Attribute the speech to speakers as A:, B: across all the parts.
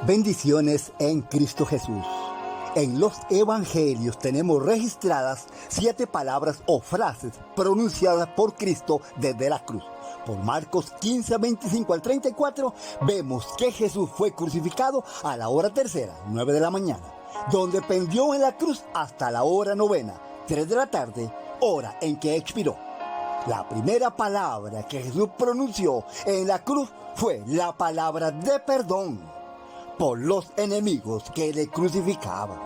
A: Bendiciones en Cristo Jesús. En los evangelios tenemos registradas 7 palabras o frases pronunciadas por Cristo desde la cruz. Por Marcos 15, 25 al 34, vemos que Jesús fue crucificado a la hora tercera, 9 de la mañana, donde pendió en la cruz hasta la hora novena, 3 de la tarde, hora en que expiró. La primera palabra que Jesús pronunció en la cruz fue la palabra de perdón por los enemigos que le crucificaban.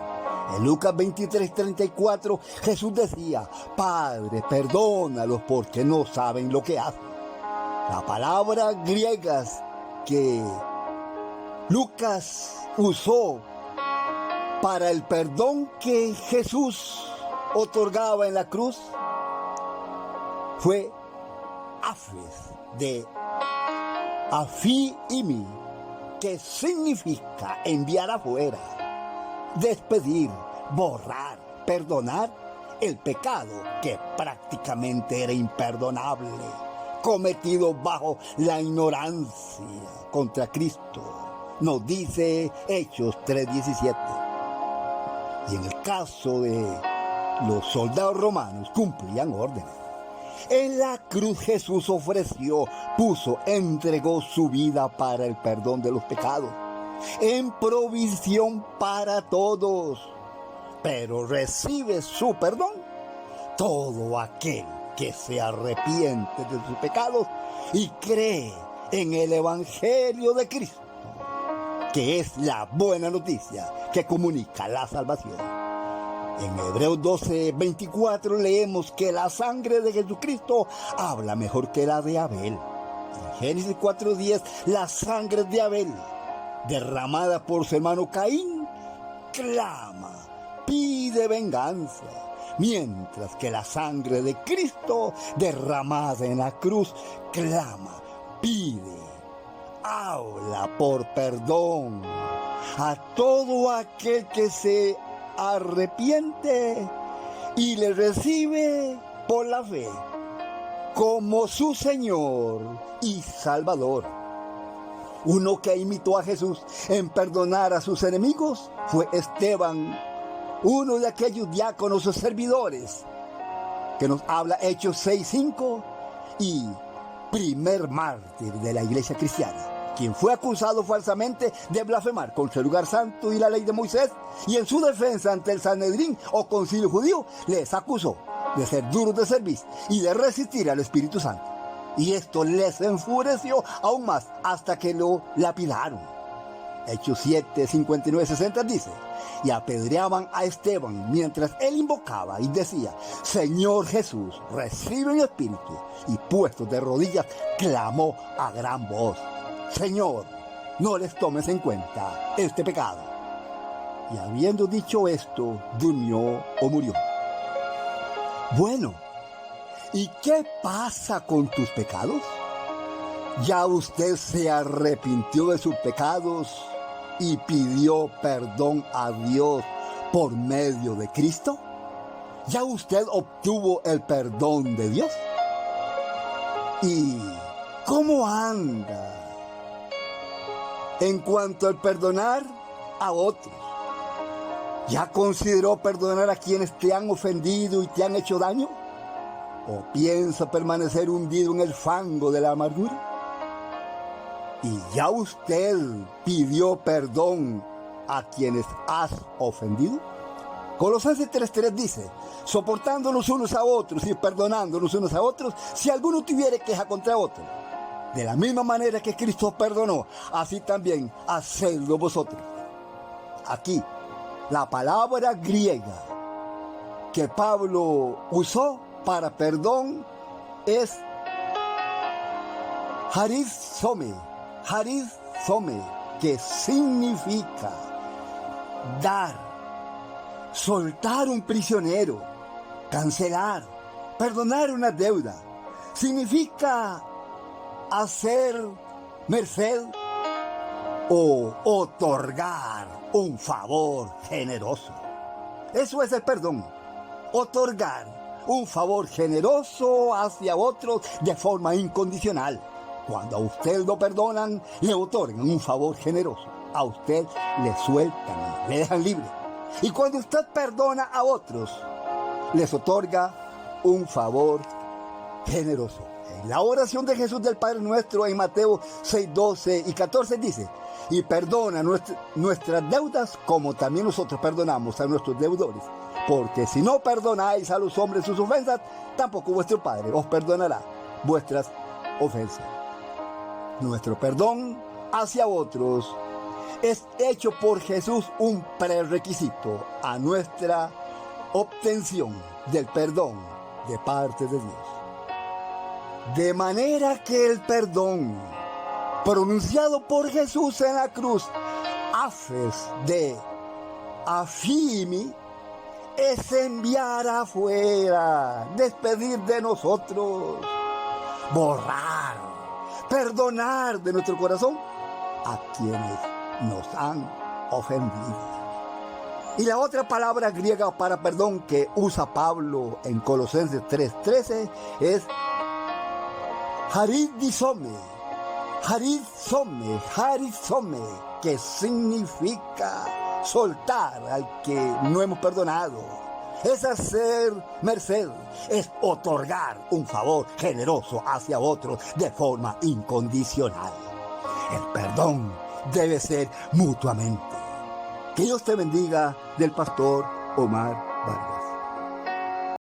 A: En Lucas 23, 34, Jesús decía: Padre, perdónalos porque no saben lo que hacen. La palabra griega que Lucas usó para el perdón que Jesús otorgaba en la cruz fue afes, de afi-imi, que significa enviar afuera, despedir, borrar, perdonar el pecado que prácticamente era imperdonable, cometido bajo la ignorancia contra Cristo, nos dice Hechos 3:17. Y en el caso de los soldados romanos, cumplían órdenes. En la cruz Jesús ofreció, entregó su vida para el perdón de los pecados, en provisión para todos. Pero recibe su perdón todo aquel que se arrepiente de sus pecados y cree en el Evangelio de Cristo, que es la buena noticia que comunica la salvación. En Hebreos 12, 24 leemos que la sangre de Jesucristo habla mejor que la de Abel. En Génesis 4:10, la sangre de Abel, derramada por su hermano Caín, clama, pide venganza, mientras que la sangre de Cristo, derramada en la cruz, clama, pide, habla por perdón a todo aquel que se arrepiente y le recibe por la fe como su Señor y Salvador. Uno que imitó a Jesús en perdonar a sus enemigos fue Esteban, uno de aquellos diáconos o servidores que nos habla Hechos 6:5, y primer mártir de la iglesia cristiana, quien fue acusado falsamente de blasfemar contra el lugar santo y la ley de Moisés, y en su defensa ante el Sanedrín o concilio judío les acusó de ser duros de servicio y de resistir al Espíritu Santo. Y esto les enfureció aún más hasta que lo lapidaron. Hechos 7, 59, 60 dice: y apedreaban a Esteban mientras él invocaba y decía: Señor Jesús, recibe mi espíritu. Y puesto de rodillas, clamó a gran voz: Señor, no les tomes en cuenta este pecado. Y habiendo dicho esto, durmió o murió. Bueno, ¿y qué pasa con tus pecados? ¿Ya usted se arrepintió de sus pecados y pidió perdón a Dios por medio de Cristo? ¿Ya usted obtuvo el perdón de Dios? ¿Y cómo anda en cuanto al perdonar a otros? ¿Ya consideró perdonar a quienes te han ofendido y te han hecho daño? ¿O piensa permanecer hundido en el fango de la amargura? ¿Y ya usted pidió perdón a quienes has ofendido? Colosenses 3:3 dice: soportándonos unos a otros y perdonándonos unos a otros, si alguno tuviere queja contra otro. De la misma manera que Cristo perdonó, así también hacedlo vosotros. Aquí, la palabra griega que Pablo usó para perdón es harizome, que significa dar, soltar un prisionero, cancelar, perdonar una deuda. Significa hacer merced o otorgar un favor generoso. Eso es el perdón: otorgar un favor generoso hacia otros de forma incondicional. Cuando a usted lo perdonan, le otorgan un favor generoso. a usted le sueltan, le dejan libre. Y cuando usted perdona a otros, les otorga un favor generoso. En la oración de Jesús del Padre Nuestro en Mateo 6, 12 y 14 dice: y perdona nuestras deudas como también nosotros perdonamos a nuestros deudores. Porque si no perdonáis a los hombres sus ofensas, tampoco vuestro Padre os perdonará vuestras ofensas. Nuestro perdón hacia otros es hecho por Jesús un prerequisito a nuestra obtención del perdón de parte de Dios. De manera que el perdón pronunciado por Jesús en la cruz, haces de afimi, es enviar afuera, despedir de nosotros, borrar, perdonar de nuestro corazón a quienes nos han ofendido. Y la otra palabra griega para perdón que usa Pablo en Colosenses 3:13 es harizome, que significa soltar al que no hemos perdonado. Es hacer merced, es otorgar un favor generoso hacia otro de forma incondicional. El perdón debe ser mutuamente. Que Dios te bendiga, del pastor Omar Vargas.